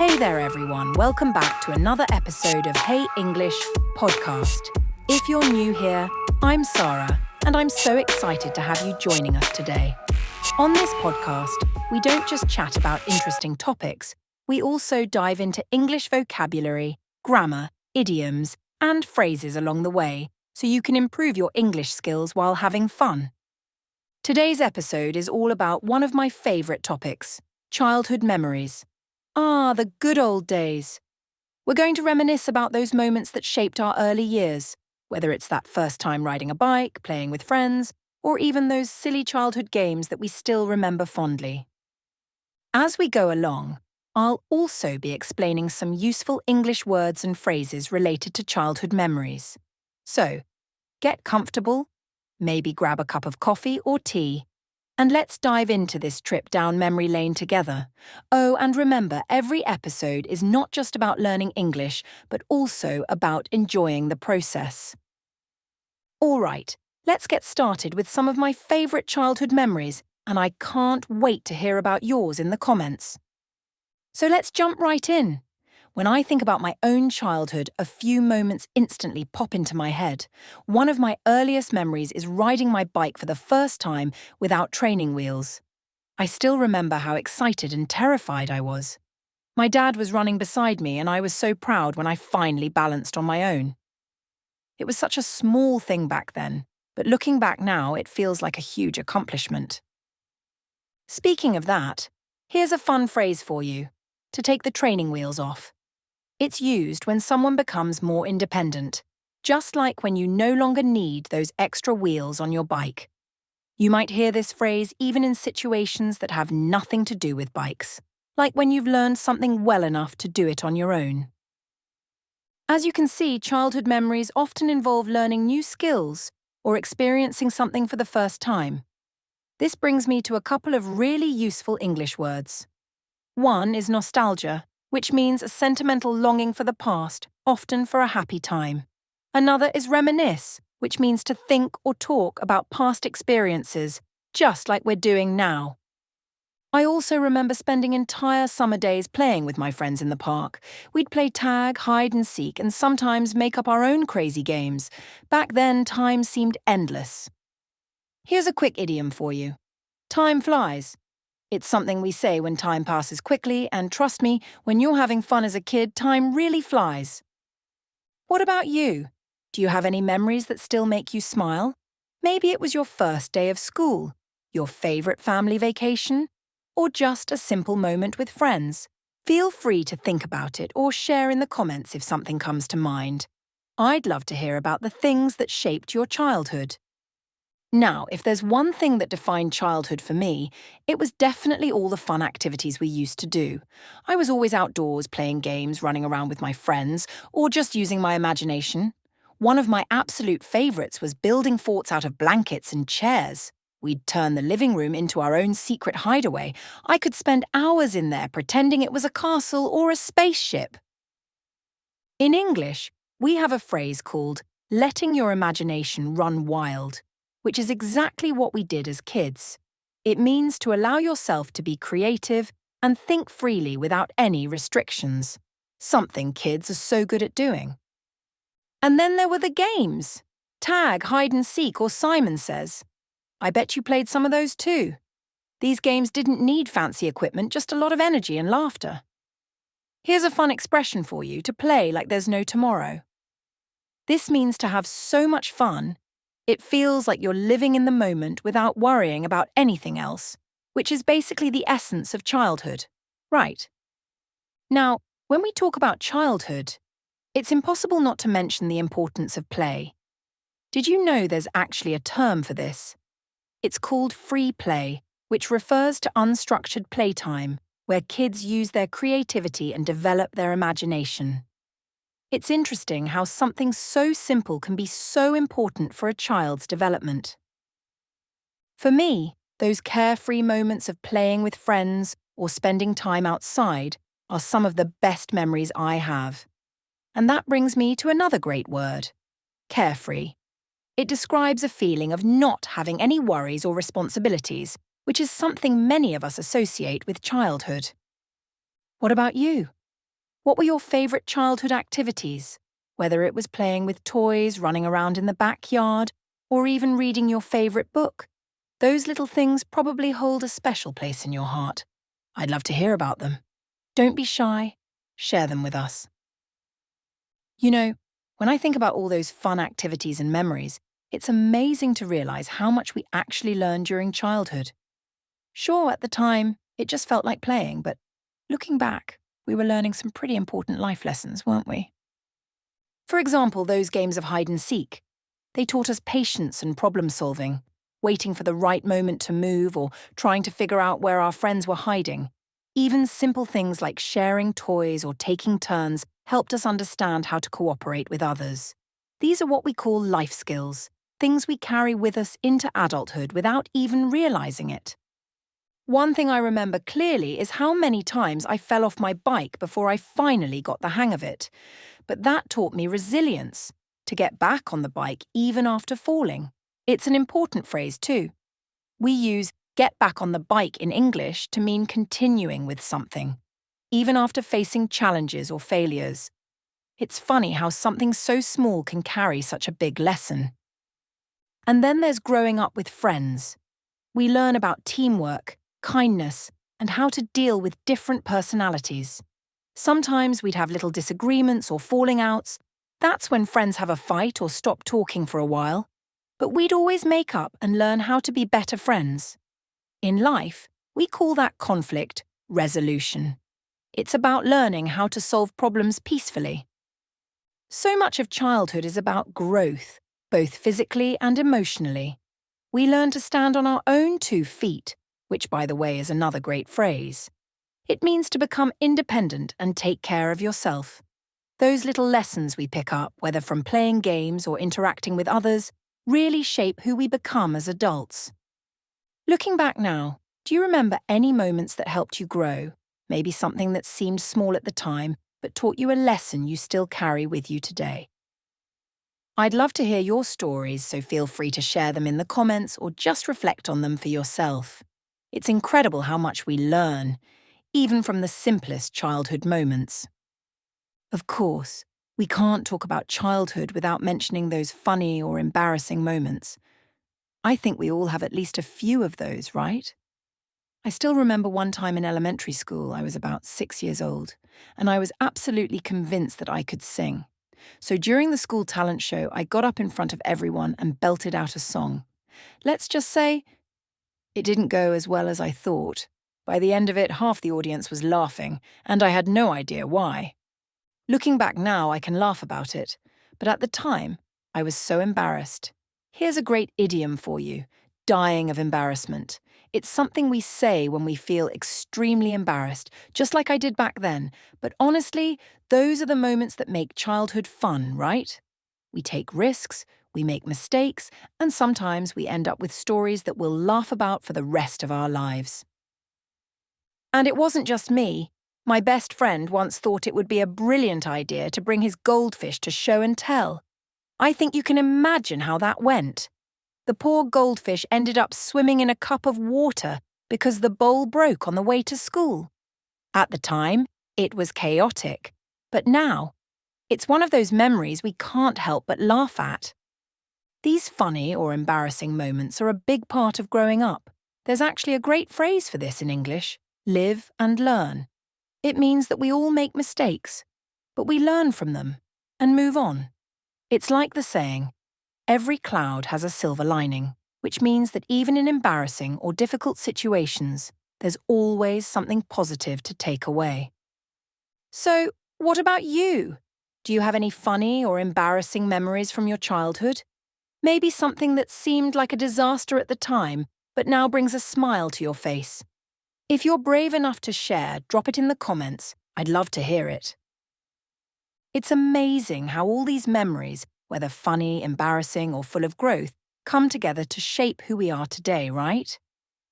Hey there, everyone. Welcome back to another episode of Hey English podcast. If you're new here, I'm Sara, and I'm so excited to have you joining us today. On this podcast, we don't just chat about interesting topics, we also dive into English vocabulary, grammar, idioms, and phrases along the way, so you can improve your English skills while having fun. Today's episode is all about one of my favourite topics, childhood memories. Ah, the good old days. We're going to reminisce about those moments that shaped our early years, whether it's that first time riding a bike, playing with friends, or even those silly childhood games that we still remember fondly. As we go along, I'll also be explaining some useful English words and phrases related to childhood memories. So, get comfortable, maybe grab a cup of coffee or tea, and let's dive into this trip down memory lane together. Oh, and remember, every episode is not just about learning English, but also about enjoying the process. All right, let's get started with some of my favourite childhood memories, and I can't wait to hear about yours in the comments. So let's jump right in. When I think about my own childhood, a few moments instantly pop into my head. One of my earliest memories is riding my bike for the first time without training wheels. I still remember how excited and terrified I was. My dad was running beside me and I was so proud when I finally balanced on my own. It was such a small thing back then, but looking back now, it feels like a huge accomplishment. Speaking of that, here's a fun phrase for you: to take the training wheels off. It's used when someone becomes more independent, just like when you no longer need those extra wheels on your bike. You might hear this phrase even in situations that have nothing to do with bikes, like when you've learned something well enough to do it on your own. As you can see, childhood memories often involve learning new skills or experiencing something for the first time. This brings me to a couple of really useful English words. One is nostalgia, which means a sentimental longing for the past, often for a happy time. Another is reminisce, which means to think or talk about past experiences, just like we're doing now. I also remember spending entire summer days playing with my friends in the park. We'd play tag, hide and seek, and sometimes make up our own crazy games. Back then, time seemed endless. Here's a quick idiom for you. Time flies. It's something we say when time passes quickly, and trust me, when you're having fun as a kid, time really flies. What about you? Do you have any memories that still make you smile? Maybe it was your first day of school, your favourite family vacation, or just a simple moment with friends. Feel free to think about it or share in the comments if something comes to mind. I'd love to hear about the things that shaped your childhood. Now, if there's one thing that defined childhood for me, it was definitely all the fun activities we used to do. I was always outdoors playing games, running around with my friends, or just using my imagination. One of my absolute favourites was building forts out of blankets and chairs. We'd turn the living room into our own secret hideaway. I could spend hours in there pretending it was a castle or a spaceship. In English, we have a phrase called letting your imagination run wild, which is exactly what we did as kids. It means to allow yourself to be creative and think freely without any restrictions, something kids are so good at doing. And then there were the games. Tag, hide and seek, or Simon Says. I bet you played some of those too. These games didn't need fancy equipment, just a lot of energy and laughter. Here's a fun expression for you: to play like there's no tomorrow. This means to have so much fun, it feels like you're living in the moment without worrying about anything else, which is basically the essence of childhood, right? Now, when we talk about childhood, it's impossible not to mention the importance of play. Did you know there's actually a term for this? It's called free play, which refers to unstructured playtime, where kids use their creativity and develop their imagination. It's interesting how something so simple can be so important for a child's development. For me, those carefree moments of playing with friends or spending time outside are some of the best memories I have. And that brings me to another great word: carefree. It describes a feeling of not having any worries or responsibilities, which is something many of us associate with childhood. What about you? What were your favourite childhood activities? Whether it was playing with toys, running around in the backyard, or even reading your favourite book, those little things probably hold a special place in your heart. I'd love to hear about them. Don't be shy. Share them with us. You know, when I think about all those fun activities and memories, it's amazing to realise how much we actually learned during childhood. Sure, at the time, it just felt like playing, but looking back, we were learning some pretty important life lessons, weren't we? For example, those games of hide and seek. They taught us patience and problem solving, waiting for the right moment to move or trying to figure out where our friends were hiding. Even simple things like sharing toys or taking turns helped us understand how to cooperate with others. These are what we call life skills, things we carry with us into adulthood without even realizing it. One thing I remember clearly is how many times I fell off my bike before I finally got the hang of it. But that taught me resilience, to get back on the bike even after falling. It's an important phrase too. We use get back on the bike in English to mean continuing with something, even after facing challenges or failures. It's funny how something so small can carry such a big lesson. And then there's growing up with friends. We learn about teamwork, kindness, and how to deal with different personalities. Sometimes we'd have little disagreements or falling outs. That's when friends have a fight or stop talking for a while. But we'd always make up and learn how to be better friends. In life, we call that conflict resolution. It's about learning how to solve problems peacefully. So much of childhood is about growth, both physically and emotionally. We learn to stand on our own 2 feet, which, by the way, is another great phrase. It means to become independent and take care of yourself. Those little lessons we pick up, whether from playing games or interacting with others, really shape who we become as adults. Looking back now, do you remember any moments that helped you grow? Maybe something that seemed small at the time, but taught you a lesson you still carry with you today. I'd love to hear your stories, so feel free to share them in the comments or just reflect on them for yourself. It's incredible how much we learn, even from the simplest childhood moments. Of course, we can't talk about childhood without mentioning those funny or embarrassing moments. I think we all have at least a few of those, right? I still remember one time in elementary school, I was about 6 years old, and I was absolutely convinced that I could sing. So during the school talent show, I got up in front of everyone and belted out a song. Let's just say, it didn't go as well as I thought. By the end of it, half the audience was laughing, and I had no idea why. Looking back now, I can laugh about it, but at the time, I was so embarrassed. Here's a great idiom for you: dying of embarrassment. It's something we say when we feel extremely embarrassed, just like I did back then. But honestly, those are the moments that make childhood fun, right? We take risks, we make mistakes, and sometimes we end up with stories that we'll laugh about for the rest of our lives. And it wasn't just me. My best friend once thought it would be a brilliant idea to bring his goldfish to show and tell. I think you can imagine how that went. The poor goldfish ended up swimming in a cup of water because the bowl broke on the way to school. At the time, it was chaotic. But now, it's one of those memories we can't help but laugh at. These funny or embarrassing moments are a big part of growing up. There's actually a great phrase for this in English: live and learn. It means that we all make mistakes, but we learn from them and move on. It's like the saying, every cloud has a silver lining, which means that even in embarrassing or difficult situations, there's always something positive to take away. So, what about you? Do you have any funny or embarrassing memories from your childhood? Maybe something that seemed like a disaster at the time, but now brings a smile to your face. If you're brave enough to share, drop it in the comments. I'd love to hear it. It's amazing how all these memories, whether funny, embarrassing, or full of growth, come together to shape who we are today, right?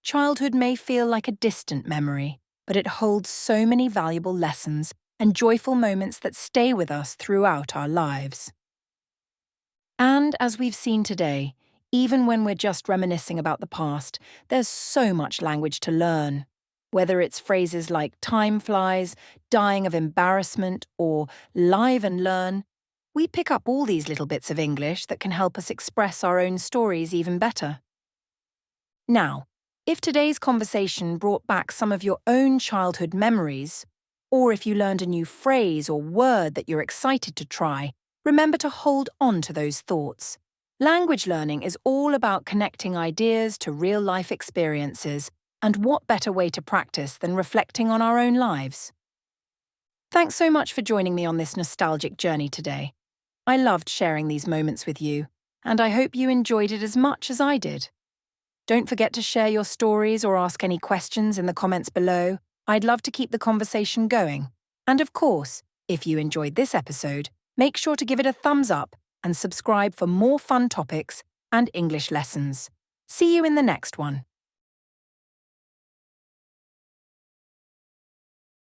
Childhood may feel like a distant memory, but it holds so many valuable lessons and joyful moments that stay with us throughout our lives. And as we've seen today, even when we're just reminiscing about the past, there's so much language to learn. Whether it's phrases like time flies, dying of embarrassment, or live and learn, we pick up all these little bits of English that can help us express our own stories even better. Now, if today's conversation brought back some of your own childhood memories, or if you learned a new phrase or word that you're excited to try, remember to hold on to those thoughts. Language learning is all about connecting ideas to real-life experiences, and what better way to practice than reflecting on our own lives? Thanks so much for joining me on this nostalgic journey today. I loved sharing these moments with you, and I hope you enjoyed it as much as I did. Don't forget to share your stories or ask any questions in the comments below. I'd love to keep the conversation going. And of course, if you enjoyed this episode, make sure to give it a thumbs up and subscribe for more fun topics and English lessons. See you in the next one.